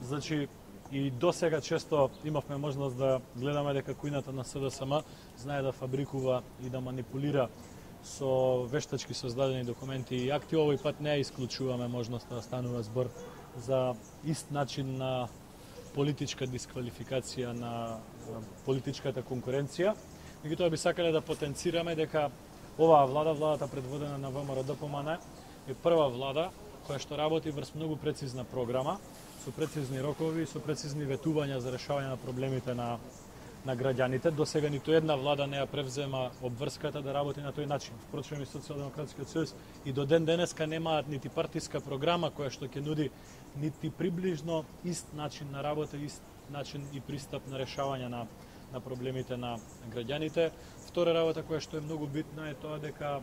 Значи, и досега често имавме можност да гледаме дека кујната на СДСМ знае да фабрикува и да манипулира со вештачки создадени документи и акти. Овој пат не ја исклучуваме можноста да станува збор за ист начин на политичка дисквалификација на политичката конкуренција. Меѓутоа би сакале да потенцираме дека оваа влада, владата предводена на ВМРО ДПМН, е прва влада која што работи врз многу прецизна програма, со прецизни рокови, со прецизни ветувања за решавање на проблемите на граѓаните. До сега ниту една влада не ја превзема обврската да работи на тој начин. Впрочем, и Социјалдемократскиот сојуз и до ден денеска немаат нити партиска програма која што ќе нуди нити приближно ист начин на работа, ист начин и пристап на решавање на проблемите на граѓаните. Втора работа која што е многу битна е тоа дека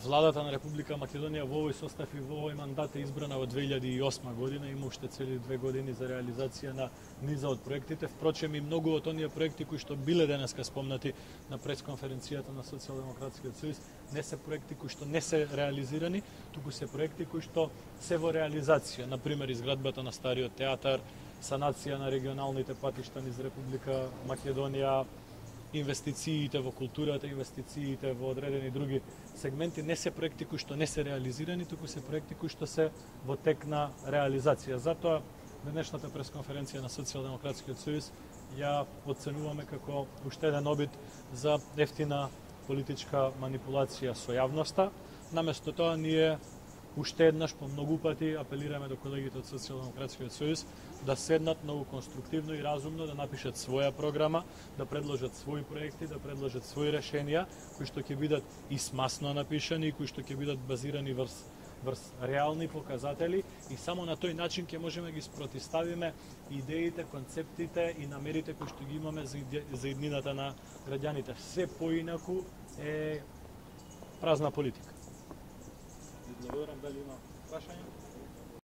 владата на Република Македонија во овој состав и во овој мандат е избрана во 2008 година, има уште цели 2 години за реализација на низа од проектите. Впрочем, и многу од оние проекти кои што биле денеска спомнати на пресконференцијата на Социјалдемократскиот сојуз не се проекти кои што не се реализирани, туку се проекти кои што се во реализација, на пример изградбата на стариот театар, санација на регионалните патишта низ Република Македонија, инвестициите во културата, инвестициите во одредени други сегменти не се проекти кои што не се реализирани, туку се проекти кои што се во тек на реализација. Затоа денешната пресконференција на Социјалдемократскиот сојуз ја оценуваме како уште еден обид за ефтина политичка манипулација со јавноста. Наместо тоа ние уште еднаш по многу пати апелираме до колегите од Социјалдемократскиот сојуз да седнат многу конструктивно и разумно, да напишат своја програма, да предложат своји проекти, да предложат своји решенија, кои што ќе бидат и смасно напишани, кои што ќе бидат базирани врз реални показатели и само на тој начин ќе можеме ги спротивставиме идеите, концептите и намерите кои што ги имаме за иднината на граѓаните. Се поинаку е празна политика. Благодарам, дали има прашања?